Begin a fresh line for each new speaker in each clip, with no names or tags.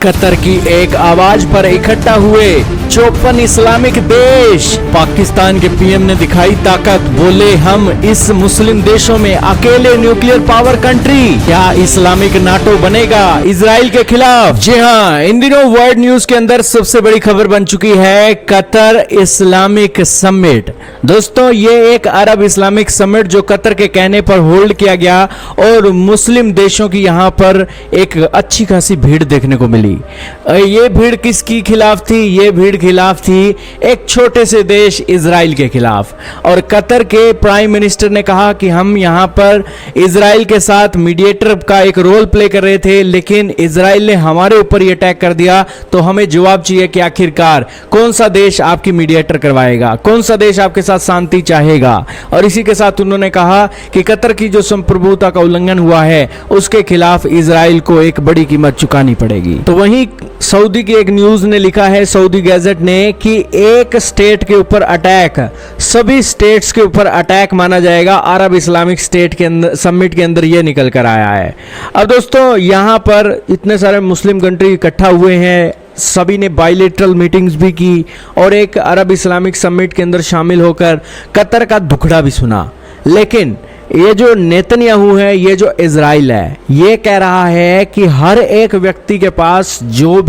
Qatar की एक आवाज पर इकट्ठा हुए 54 इस्लामिक देश। पाकिस्तान के पीएम ने दिखाई ताकत, बोले हम इस मुस्लिम देशों में अकेले न्यूक्लियर पावर कंट्री। क्या इस्लामिक नाटो बनेगा इजराइल के खिलाफ? जी हाँ, इन दिनों वर्ल्ड न्यूज के अंदर सबसे बड़ी खबर बन चुकी है कतर इस्लामिक समिट। दोस्तों, ये एक अरब इस्लामिक समिट जो कतर के कहने पर होल्ड किया गया और मुस्लिम देशों की यहाँ पर एक अच्छी खासी भीड़ देखने को मिली। ये भीड़ किसकी खिलाफ थी? ये भीड़ खिलाफ थी एक छोटे से देश इजराइल के खिलाफ। और कतर के प्राइम मिनिस्टर ने कहा कि हम यहां पर इजराइल के साथ मीडिएटर का एक रोल प्ले कर रहे थे, लेकिन इजराइल ने हमारे ऊपर ये अटैक कर दिया, तो हमें जवाब चाहिए कि आखिरकार कौन सा देश आपकी मीडिएटर करवाएगा, कौन सा देश आपके साथ शांति चाहेगा। और इसी के साथ उन्होंने कहा कि कतर की जो संप्रभुता का उल्लंघन हुआ है उसके खिलाफ इजराइल को एक बड़ी कीमत चुकानी पड़ेगी। तो वहीं सऊदी की एक न्यूज ने लिखा है, सऊदी गैजेट ने, कि एक स्टेट के ऊपर अटैक सभी स्टेट्स के ऊपर अटैक माना जाएगा। अरब इस्लामिक स्टेट के अंदर समिट के अंदर यह निकल कर आया है। अब दोस्तों, यहां पर इतने सारे मुस्लिम कंट्री इकट्ठा हुए हैं, सभी ने बायलैटरल मीटिंग्स भी की और एक अरब इस्लामिक समिट के अंदर शामिल होकर कतर का दुखड़ा भी सुना। लेकिन ये जो नेतन्याहू है, ये जो इजराइल है, ये कह रहा है कि हर एक व्यक्ति के पास जो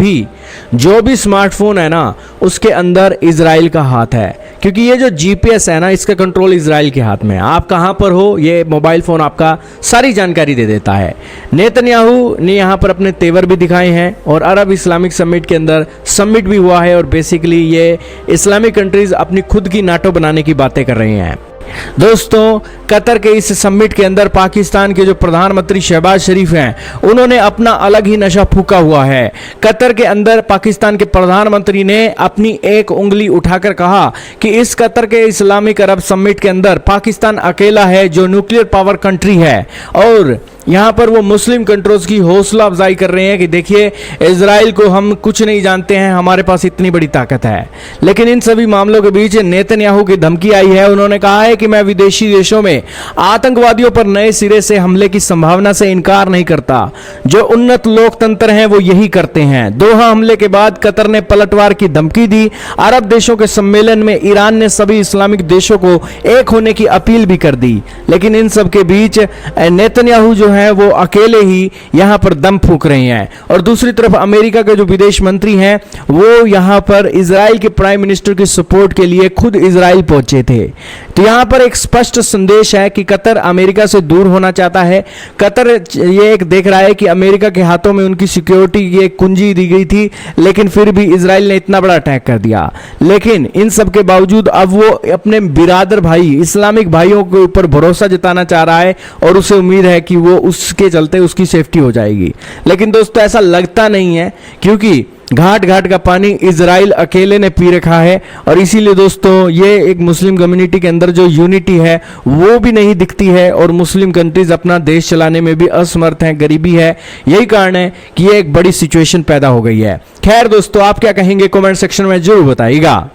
भी स्मार्टफोन है ना, उसके अंदर इजराइल का हाथ है। क्योंकि ये जो जीपीएस है ना, इसका कंट्रोल इजराइल के हाथ में है। आप कहां पर हो, ये मोबाइल फोन आपका सारी जानकारी दे देता है। नेतन्याहू ने यहां पर अपने तेवर भी दिखाए हैं और अरब इस्लामिक समिट के अंदर समिट भी हुआ है और बेसिकली ये इस्लामिक कंट्रीज अपनी खुद की नाटो बनाने की बातें कर रही हैं। दोस्तों, कतर के इस समिट के अंदर पाकिस्तान के जो प्रधानमंत्री शहबाज शरीफ हैं, उन्होंने अपना अलग ही नशा फूका हुआ है। कतर के अंदर पाकिस्तान के प्रधानमंत्री ने अपनी एक उंगली उठाकर कहा कि इस कतर के इस्लामिक अरब समिट के अंदर पाकिस्तान अकेला है जो न्यूक्लियर पावर कंट्री है। और यहां पर वो मुस्लिम कंट्रीज की हौसला अफजाई कर रहे हैं कि देखिए, इजराइल को हम कुछ नहीं जानते हैं, हमारे पास इतनी बड़ी ताकत है। लेकिन इन सभी मामलों के बीच नेतन्याहू की धमकी आई है। उन्होंने कहा है कि मैं विदेशी देशों में आतंकवादियों पर नए सिरे से हमले की संभावना से इनकार नहीं करता। जो उन्नत लोकतंत्र हैं वो यही करते हैं। दोहा हमले के बाद कतर ने पलटवार की धमकी दी। अरब देशों के सम्मेलन में ईरान ने सभी इस्लामिक देशों को एक होने की अपील भी कर दी। लेकिन इन सब के बीच नेतन्याहू जो है वो अकेले ही यहां पर दम फूंक रहे हैं। और दूसरी तरफ अमेरिका के जो विदेश मंत्री हैं, वो यहां पर इजराइल के प्राइम मिनिस्टर की सपोर्ट के लिए खुद इजराइल पहुंचे थे। तो यहां पर एक स्पष्ट संदेश है कि कतर अमेरिका से दूर होना चाहता है। कतर ये एक देख रहा है कि अमेरिका के हाथों में उनकी सिक्योरिटी की एक कुंजी दी गई थी, लेकिन फिर भी इजराइल ने इतना बड़ा अटैक कर दिया। लेकिन इन सब के बावजूद अब वो अपने बिरादर भाई इस्लामिक भाइयों के ऊपर भरोसा जताना चाह रहा है और उसे उम्मीद है कि वो उसके चलते उसकी सेफ्टी हो जाएगी। लेकिन दोस्तों, ऐसा लगता नहीं है, क्योंकि घाट घाट का पानी इजराइल अकेले ने पी रखा है। और इसीलिए दोस्तों, ये एक मुस्लिम कम्युनिटी के अंदर जो यूनिटी है वो भी नहीं दिखती है और मुस्लिम कंट्रीज अपना देश चलाने में भी असमर्थ हैं, गरीबी है। यही कारण है कि ये एक बड़ी सिचुएशन पैदा हो गई है। खैर दोस्तों, आप क्या कहेंगे कमेंट सेक्शन में जरूर बताइएगा।